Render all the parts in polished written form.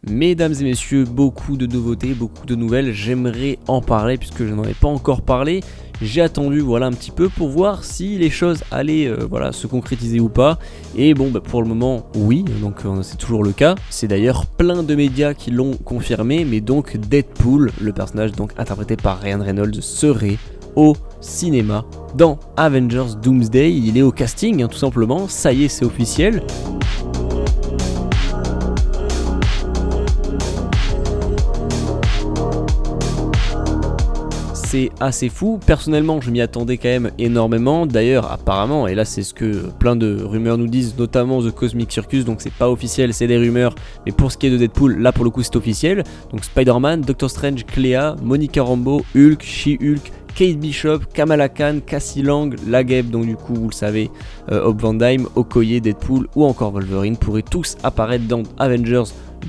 Mesdames et messieurs, beaucoup de nouveautés, beaucoup de nouvelles, j'aimerais en parler puisque je n'en ai pas encore parlé. J'ai attendu un petit peu pour voir si les choses allaient se concrétiser ou pas. Et bon, pour le moment, oui, donc c'est toujours le cas. C'est d'ailleurs plein de médias qui l'ont confirmé, mais donc Deadpool, le personnage donc interprété par Ryan Reynolds, serait au cinéma dans Avengers Doomsday. Il est au casting, tout simplement, ça y est, c'est officiel. C'est assez fou, personnellement je m'y attendais quand même énormément, d'ailleurs apparemment, et là c'est ce que plein de rumeurs nous disent, notamment The Cosmic Circus, donc c'est pas officiel, c'est des rumeurs, mais pour ce qui est de Deadpool, là pour le coup c'est officiel, donc Spider-Man, Doctor Strange, Clea, Monica Rambeau, Hulk, She-Hulk, Kate Bishop, Kamala Khan, Cassie Lang, Lageb, donc du coup vous le savez, Hope Van Dyne, Okoye, Deadpool ou encore Wolverine pourraient tous apparaître dans Avengers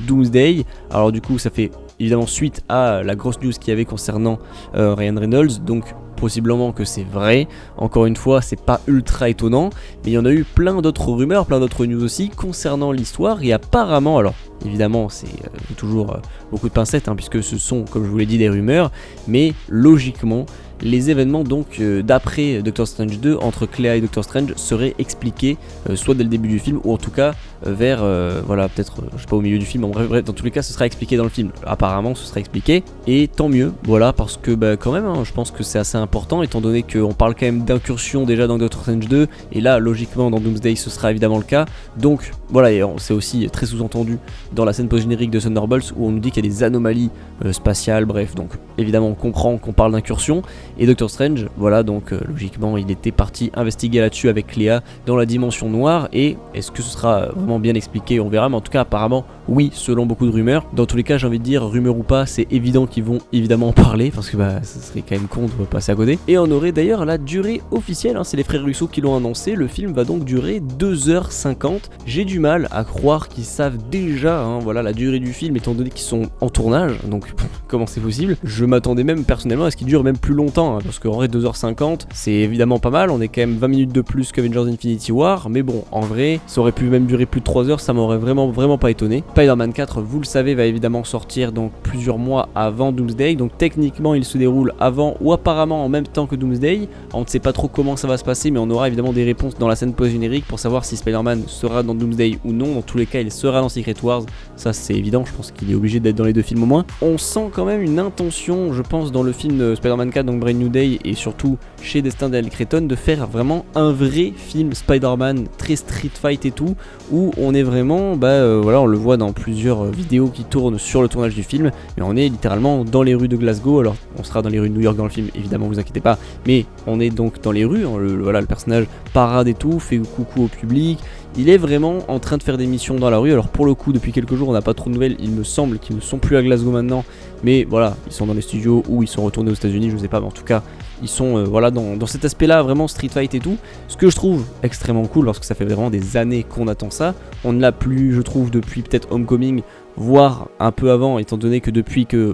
Doomsday. Alors du coup ça fait évidemment suite à la grosse news qu'il y avait concernant Ryan Reynolds, donc possiblement que c'est vrai. Encore une fois, c'est pas ultra étonnant, mais il y en a eu plein d'autres rumeurs, plein d'autres news aussi concernant l'histoire, et apparemment, alors évidemment c'est toujours beaucoup de pincettes puisque ce sont, comme je vous l'ai dit, des rumeurs, mais logiquement les événements donc d'après Doctor Strange 2 entre Clea et Doctor Strange seraient expliqués soit dès le début du film ou en tout cas vers peut-être je sais pas au milieu du film, en bref dans tous les cas ce sera expliqué dans le film, apparemment ce sera expliqué, et tant mieux, parce que quand même je pense que c'est assez important étant donné qu'on parle quand même d'incursion déjà dans Doctor Strange 2 et là logiquement dans Doomsday ce sera évidemment le cas, donc voilà, et c'est aussi très sous-entendu dans la scène post-générique de Thunderbolts où on nous dit qu'il y a des anomalies spatiales, bref, donc évidemment on comprend qu'on parle d'incursion. Et Doctor Strange, donc logiquement il était parti investiguer là-dessus avec Clea dans la dimension noire, et est-ce que ce sera vraiment bien expliqué, on verra, mais en tout cas apparemment oui, selon beaucoup de rumeurs. Dans tous les cas, j'ai envie de dire, rumeur ou pas, c'est évident qu'ils vont évidemment en parler, parce que ça serait quand même con de passer à côté. Et on aurait d'ailleurs la durée officielle, c'est les frères Russo qui l'ont annoncé, le film va donc durer 2h50. J'ai du mal à croire qu'ils savent déjà la durée du film étant donné qu'ils sont en tournage, donc comment c'est possible? Je m'attendais même personnellement à ce qu'il dure même plus longtemps, parce qu'en vrai 2h50 c'est évidemment pas mal, on est quand même 20 minutes de plus qu'Avengers Infinity War, mais bon, en vrai ça aurait pu même durer plus de 3 heures, ça m'aurait vraiment pas étonné. Spider-Man 4, vous le savez, va évidemment sortir donc plusieurs mois avant Doomsday, donc techniquement il se déroule avant ou apparemment en même temps que Doomsday. On ne sait pas trop comment ça va se passer, mais on aura évidemment des réponses dans la scène post-générique pour savoir si Spider-Man sera dans Doomsday ou non. Dans tous les cas il sera dans Secret Wars, ça c'est évident, je pense qu'il est obligé d'être dans les deux films au moins. On sent quand même une intention, je pense, dans le film de Spider-Man 4, donc Brand New Day, et surtout chez Destin Daniel Cretton, de faire vraiment un vrai film Spider-Man très street fight et tout, où on est vraiment, on le voit dans plusieurs vidéos qui tournent sur le tournage du film, mais on est littéralement dans les rues de Glasgow. Alors on sera dans les rues de New York dans le film, évidemment, vous inquiétez pas, mais on est donc dans les rues, le personnage parade et tout, fait coucou au public. Il est vraiment en train de faire des missions dans la rue. Alors pour le coup, depuis quelques jours on n'a pas trop de nouvelles, il me semble qu'ils ne sont plus à Glasgow maintenant, mais voilà, ils sont dans les studios ou ils sont retournés aux États-Unis, je sais pas, mais en tout cas ils sont dans cet aspect là, vraiment street fight et tout, ce que je trouve extrêmement cool parce que ça fait vraiment des années qu'on attend ça. On ne l'a plus, je trouve, depuis peut-être Homecoming, voire un peu avant, étant donné que depuis que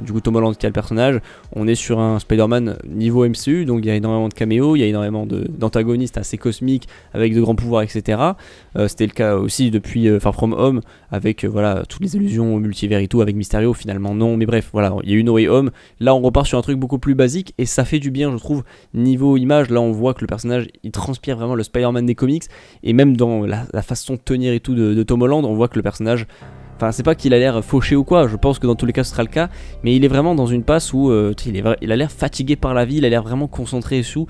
du coup Tom Holland qui a le personnage, on est sur un Spider-Man niveau MCU, donc il y a énormément de caméos, il y a énormément d'antagonistes assez cosmiques avec de grands pouvoirs, etc. C'était le cas aussi depuis Far From Home avec toutes les allusions au multivers et tout, avec Mysterio, finalement non, mais bref, il y a eu No Way Home. Là on repart sur un truc beaucoup plus basique et ça fait du bien, je trouve, niveau image. Là on voit que le personnage il transpire vraiment le Spider-Man des comics, et même dans la façon de tenir et tout de Tom Holland, on voit que le personnage, c'est pas qu'il a l'air fauché ou quoi, je pense que dans tous les cas ce sera le cas, mais il est vraiment dans une passe où il a l'air fatigué par la vie, il a l'air vraiment concentré et tout.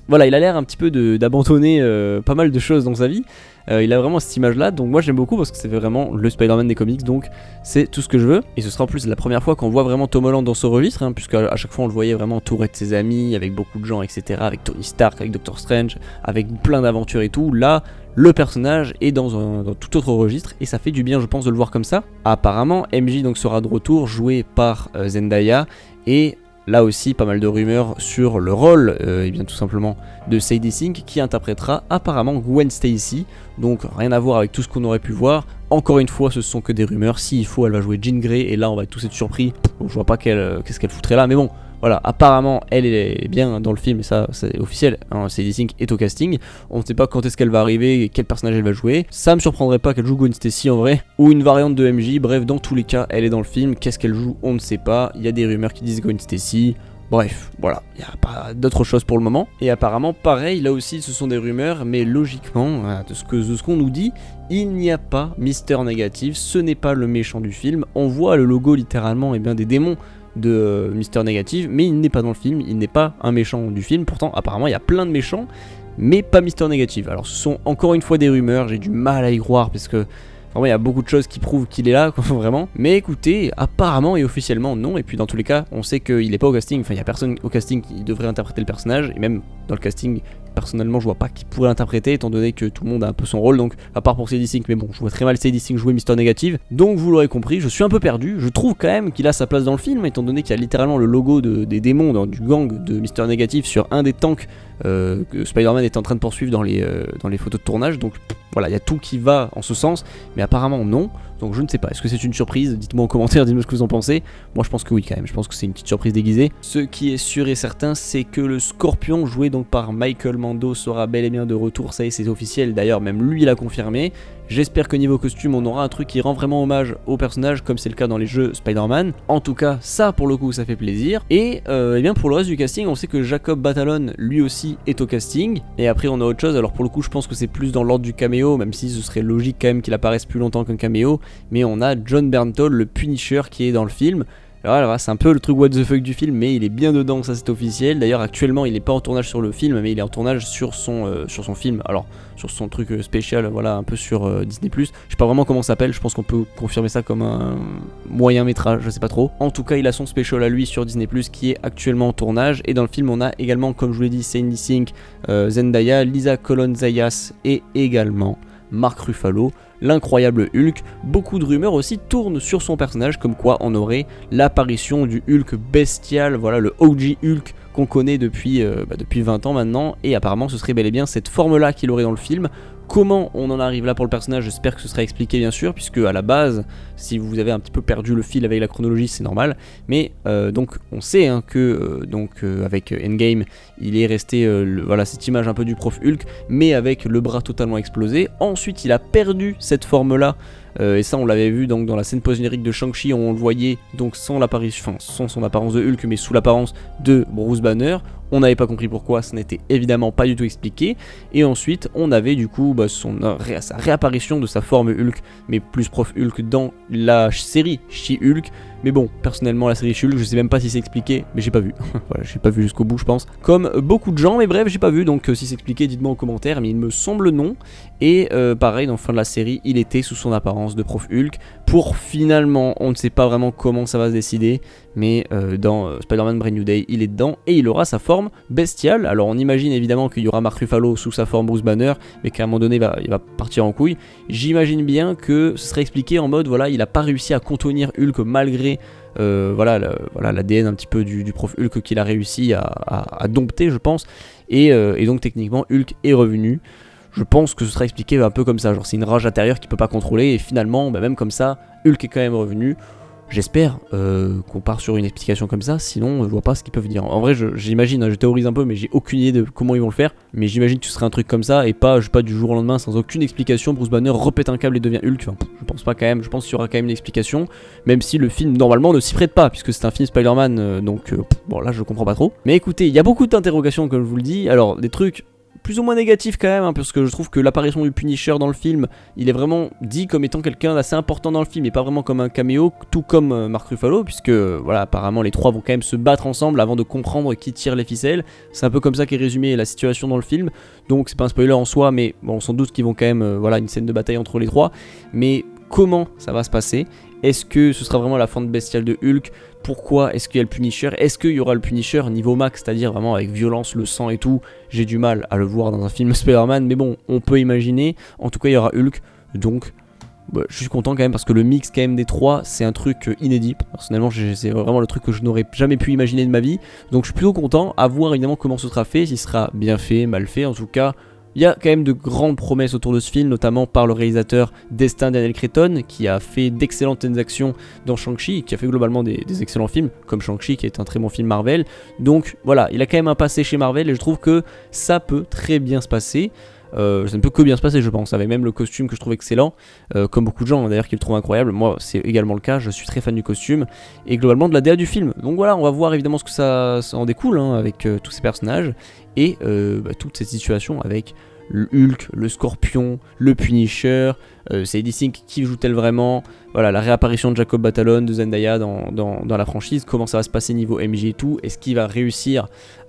Il a l'air un petit peu d'abandonner pas mal de choses dans sa vie. Il a vraiment cette image là, donc moi j'aime beaucoup parce que c'est vraiment le Spider-Man des comics, donc c'est tout ce que je veux. Et ce sera en plus la première fois qu'on voit vraiment Tom Holland dans ce registre, puisque à chaque fois on le voyait vraiment entouré de ses amis, avec beaucoup de gens, etc., avec Tony Stark, avec Doctor Strange, avec plein d'aventures et tout. Là le personnage est dans tout autre registre et ça fait du bien, je pense, de le voir comme ça. Apparemment MJ donc sera de retour, joué par Zendaya, et là aussi pas mal de rumeurs sur le rôle tout simplement de Sadie Sink, qui interprétera apparemment Gwen Stacy, donc rien à voir avec tout ce qu'on aurait pu voir. Encore une fois, ce sont que des rumeurs, s'il faut elle va jouer Jean Grey, et là on va tous être surpris. Je vois pas qu'est-ce qu'elle foutrait là, mais bon, voilà, apparemment elle est bien dans le film, et ça c'est officiel, hein, Sadie Sink est au casting. On ne sait pas quand est-ce qu'elle va arriver et quel personnage elle va jouer. Ça me surprendrait pas qu'elle joue Gwen Stacy en vrai, ou une variante de MJ. Bref, dans tous les cas, elle est dans le film. Qu'est-ce qu'elle joue, on ne sait pas. Il y a des rumeurs qui disent Gwen Stacy. Bref, voilà, il n'y a pas d'autre chose pour le moment. Et apparemment, pareil, là aussi, ce sont des rumeurs, mais logiquement, de ce qu'on nous dit, il n'y a pas Mister Négatif, ce n'est pas le méchant du film. On voit le logo littéralement, et bien des démons de Mister Négatif, mais il n'est pas dans le film, il n'est pas un méchant du film. Pourtant, apparemment, il y a plein de méchants, mais pas Mister Négatif. Alors, ce sont encore une fois des rumeurs, j'ai du mal à y croire, parce que vraiment, il y a beaucoup de choses qui prouvent qu'il est là, quoi, vraiment. Mais écoutez, apparemment et officiellement, non. Et puis dans tous les cas, on sait qu'il n'est pas au casting. Enfin, il n'y a personne au casting qui devrait interpréter le personnage. Et même dans le casting, personnellement, je vois pas qui pourrait l'interpréter, étant donné que tout le monde a un peu son rôle. Donc, à part pour Sadie Sink, mais bon, je vois très mal Sadie Sink jouer Mister Négatif. Donc, vous l'aurez compris, je suis un peu perdu. Je trouve quand même qu'il a sa place dans le film, étant donné qu'il y a littéralement le logo des démons du gang de Mister Négatif sur un des tanks que Spider-Man est en train de poursuivre dans les photos de tournage. Donc, voilà, il y a tout qui va en ce sens, mais apparemment non. Donc je ne sais pas, est-ce que c'est une surprise? Dites-moi en commentaire, dites-moi ce que vous en pensez. Moi je pense que oui quand même, je pense que c'est une petite surprise déguisée. Ce qui est sûr et certain, c'est que le Scorpion joué donc par Michael Mando sera bel et bien de retour, ça y est c'est officiel, d'ailleurs même lui l'a confirmé. J'espère que niveau costume on aura un truc qui rend vraiment hommage au personnage comme c'est le cas dans les jeux Spider-Man. En tout cas ça pour le coup ça fait plaisir. Et bien pour le reste du casting, on sait que Jacob Batalon lui aussi est au casting. Et après on a autre chose, alors pour le coup je pense que c'est plus dans l'ordre du caméo, même si ce serait logique quand même qu'il apparaisse plus longtemps qu'un caméo. Mais on a John Bernthal, le Punisher, qui est dans le film. Alors voilà, c'est un peu le truc what the fuck du film, mais il est bien dedans, ça c'est officiel. D'ailleurs actuellement il n'est pas en tournage sur le film, mais il est en tournage sur son film. Alors sur son truc spécial, voilà, un peu sur Disney+. Je sais pas vraiment comment ça s'appelle, je pense qu'on peut confirmer ça comme un moyen métrage, je sais pas trop. En tout cas il a son spécial à lui sur Disney+, qui est actuellement en tournage. Et dans le film on a également, comme je vous l'ai dit, Sadie Sink, Zendaya, Lisa Colon-Zayas et également Mark Ruffalo, l'incroyable Hulk. Beaucoup de rumeurs aussi tournent sur son personnage, comme quoi on aurait l'apparition du Hulk bestial, voilà le OG Hulk qu'on connaît depuis 20 ans maintenant, et apparemment ce serait bel et bien cette forme là qu'il aurait dans le film. Comment on en arrive là pour le personnage, j'espère que ce sera expliqué bien sûr, puisque à la base, si vous avez un petit peu perdu le fil avec la chronologie, c'est normal. Mais donc on sait que avec Endgame, il est resté voilà, cette image un peu du prof Hulk, mais avec le bras totalement explosé. Ensuite il a perdu cette forme là, et ça on l'avait vu donc dans la scène post-générique de Shang-Chi, on le voyait donc sans son apparence de Hulk, mais sous l'apparence de Bruce Banner. On n'avait pas compris pourquoi, ça n'était évidemment pas du tout expliqué. Et ensuite on avait du coup sa réapparition de sa forme Hulk, mais plus prof Hulk dans la série She-Hulk. Mais bon, personnellement la série She-Hulk, je sais même pas si c'est expliqué, mais j'ai pas vu. Voilà, j'ai pas vu jusqu'au bout je pense. Comme beaucoup de gens, mais bref j'ai pas vu, donc si c'est expliqué dites-moi en commentaire, mais il me semble non. Et pareil, dans la fin de la série, il était sous son apparence de prof Hulk. Pour finalement, on ne sait pas vraiment comment ça va se décider, mais dans Spider-Man Brand New Day, il est dedans et il aura sa forme bestiale. Alors on imagine évidemment qu'il y aura Mark Ruffalo sous sa forme Bruce Banner, mais qu'à un moment donné il va partir en couille. J'imagine bien que ce serait expliqué en mode voilà, il a pas réussi à contenir Hulk malgré l'ADN un petit peu du prof Hulk qu'il a réussi à dompter je pense, et donc techniquement Hulk est revenu. Je pense que ce sera expliqué un peu comme ça, genre c'est une rage intérieure qu'il peut pas contrôler, et finalement même comme ça Hulk est quand même revenu. J'espère qu'on part sur une explication comme ça, sinon je vois pas ce qu'ils peuvent dire. En vrai j'imagine, je théorise un peu, mais j'ai aucune idée de comment ils vont le faire. Mais j'imagine que ce serait un truc comme ça, et pas du jour au lendemain sans aucune explication. Bruce Banner repète un câble et devient Hulk. Enfin, je pense pas quand même, je pense qu'il y aura quand même une explication. Même si le film normalement ne s'y prête pas, puisque c'est un film Spider-Man, bon là je comprends pas trop. Mais écoutez, il y a beaucoup d'interrogations comme je vous le dis, alors des trucs plus ou moins négatif quand même, hein, parce que je trouve que l'apparition du Punisher dans le film, il est vraiment dit comme étant quelqu'un d'assez important dans le film, et pas vraiment comme un caméo, tout comme Mark Ruffalo, puisque voilà, apparemment les trois vont quand même se battre ensemble avant de comprendre qui tire les ficelles. C'est un peu comme ça qu'est résumée la situation dans le film, donc c'est pas un spoiler en soi, mais bon, on s'en doute qu'ils vont quand même, voilà, une scène de bataille entre les trois, mais comment ça va se passer? Est-ce que ce sera vraiment la forme bestiale de Hulk? Pourquoi est-ce qu'il y a le Punisher? Est-ce qu'il y aura le Punisher niveau max, c'est-à-dire vraiment avec violence, le sang et tout? J'ai du mal à le voir dans un film Spider-Man, mais bon, on peut imaginer. En tout cas, il y aura Hulk, donc je suis content quand même, parce que le mix quand même des trois, c'est un truc inédit. Personnellement, c'est vraiment le truc que je n'aurais jamais pu imaginer de ma vie. Donc je suis plutôt content, à voir évidemment comment ce sera fait, s'il sera bien fait, mal fait. En tout cas, Il y a quand même de grandes promesses autour de ce film, notamment par le réalisateur Destin Daniel Cretton, qui a fait d'excellentes actions dans Shang-Chi, qui a fait globalement des excellents films, comme Shang-Chi qui est un très bon film Marvel. Donc voilà, il a quand même un passé chez Marvel et je trouve que ça peut très bien se passer. Ça ne peut que bien se passer, je pense, avec même le costume que je trouve excellent, comme beaucoup de gens d'ailleurs qui le trouvent incroyable. Moi c'est également le cas, je suis très fan du costume et globalement de la DA du film. Donc voilà, on va voir évidemment ce que ça en découle avec tous ces personnages et toute cette situation avec le Hulk, le Scorpion, le Punisher, Sadie Sink, qui joue-t-elle vraiment, voilà, la réapparition de Jacob Batalon, de Zendaya dans la franchise, comment ça va se passer niveau MJ et tout, est-ce qu'il va réussir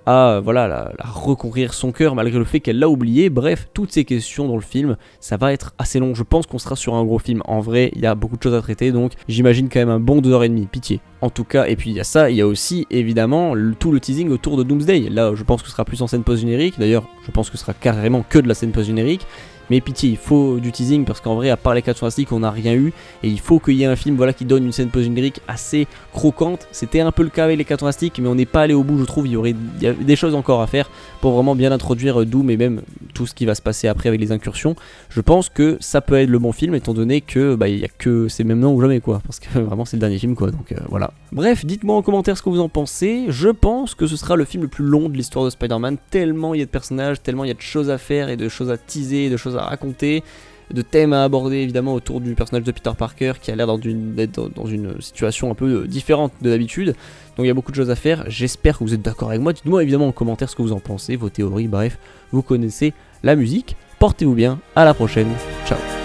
à la reconquérir son cœur malgré le fait qu'elle l'a oublié. Bref, toutes ces questions dans le film, ça va être assez long, je pense qu'on sera sur un gros film, en vrai il y a beaucoup de choses à traiter, donc j'imagine quand même un bon 2h30, pitié. En tout cas, et puis il y a ça, il y a aussi évidemment tout le teasing autour de Doomsday, là je pense que ce sera plus en scène post-générique, d'ailleurs je pense que ce sera carrément que de la scène post-générique, mais pitié, il faut du teasing parce qu'en vrai, à part les 4 fantastiques, on n'a rien eu. Et il faut qu'il y ait un film qui donne une scène post-générique assez croquante. C'était un peu le cas avec les 4 fantastiques, mais on n'est pas allé au bout, je trouve. Il y a des choses encore à faire pour vraiment bien introduire Doom et même tout ce qui va se passer après avec les incursions. Je pense que ça peut être le bon film, étant donné que il y a que c'est même non ou jamais, quoi. Parce que vraiment, c'est le dernier film, quoi. Donc voilà. Bref, dites-moi en commentaire ce que vous en pensez. Je pense que ce sera le film le plus long de l'histoire de Spider-Man. Tellement il y a de personnages, tellement il y a de choses à faire et de choses à teaser, de choses à raconter, de thèmes à aborder évidemment autour du personnage de Peter Parker qui a l'air d'être dans une situation un peu différente de d'habitude. Donc il y a beaucoup de choses à faire, j'espère que vous êtes d'accord avec moi, dites-moi évidemment en commentaire ce que vous en pensez, vos théories, bref, vous connaissez la musique, portez-vous bien, à la prochaine, ciao.